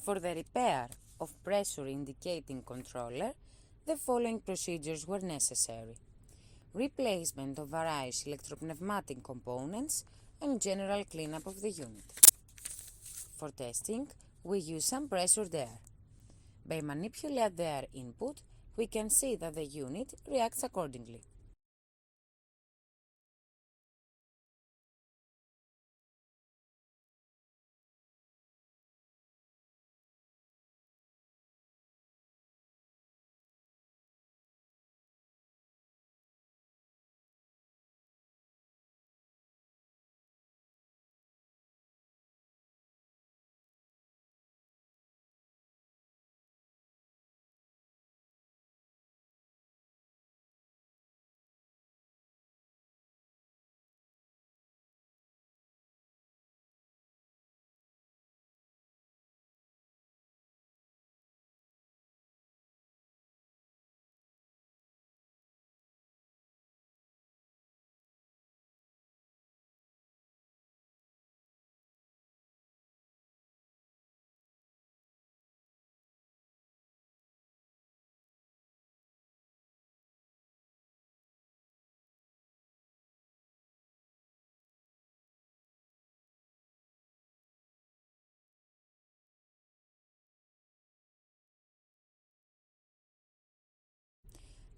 For the repair of pressure indicating controller, the following procedures were necessary: replacement of various electropneumatic components and general cleanup of the unit. For testing, we use some pressured air. By manipulating the air input, we can see that the unit reacts accordingly.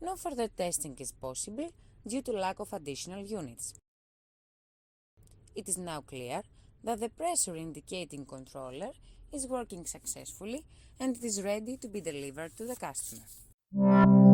No further testing is possible due to lack of additional units. It is now clear that the pressure indicating controller is working successfully and it is ready to be delivered to the customer.